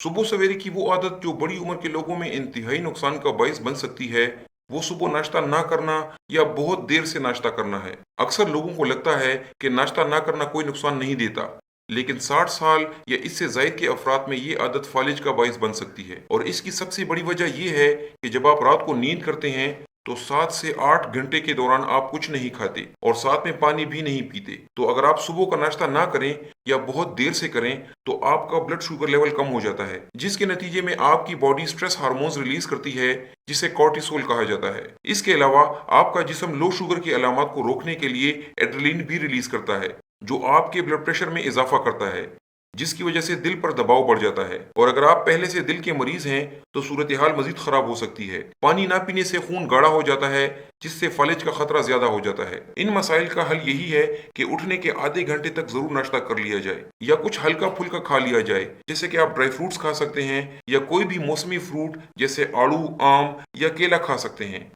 सुबह सवेरे की वो आदत जो बड़ी उम्र के लोगों में इंतहाई नुकसान का बायस बन सकती है, वो सुबह नाश्ता ना करना या बहुत देर से नाश्ता करना है। अक्सर लोगों को लगता है कि नाश्ता ना करना कोई नुकसान नहीं देता, लेकिन 60 साल या इससे जायद के अफराद में ये आदत फालिज का बायस बन सकती है। और इसकी सबसे बड़ी वजह ये है कि जब आप रात को नींद करते हैं तो 7 से 8 घंटे के दौरान आप कुछ नहीं खाते और साथ में पानी भी नहीं पीते। तो अगर आप सुबह का नाश्ता ना करें या बहुत देर से करें तो आपका ब्लड शुगर लेवल कम हो जाता है, जिसके नतीजे में आपकी बॉडी स्ट्रेस हार्मोन्स रिलीज करती है, जिसे कॉर्टिसोल कहा जाता है। इसके अलावा आपका जिस्म लो शुगर की अलामत को रोकने के लिए एड्रेनलिन भी रिलीज करता है, जो आपके ब्लड प्रेशर में इजाफा करता है, जिसकी वजह से दिल पर दबाव बढ़ जाता है। और अगर आप पहले से दिल के मरीज हैं तो सूरत हाल मजीद खराब हो सकती है। पानी ना पीने से खून गाढ़ा हो जाता है, जिससे फालिज का खतरा ज्यादा हो जाता है। इन मसाइल का हल यही है कि उठने के आधे घंटे तक जरूर नाश्ता कर लिया जाए या कुछ हल्का फुल्का खा लिया जाए, जैसे कि आप ड्राई फ्रूट्स खा सकते हैं या कोई भी मौसमी फ्रूट जैसे आड़ू, आम या केला खा सकते हैं।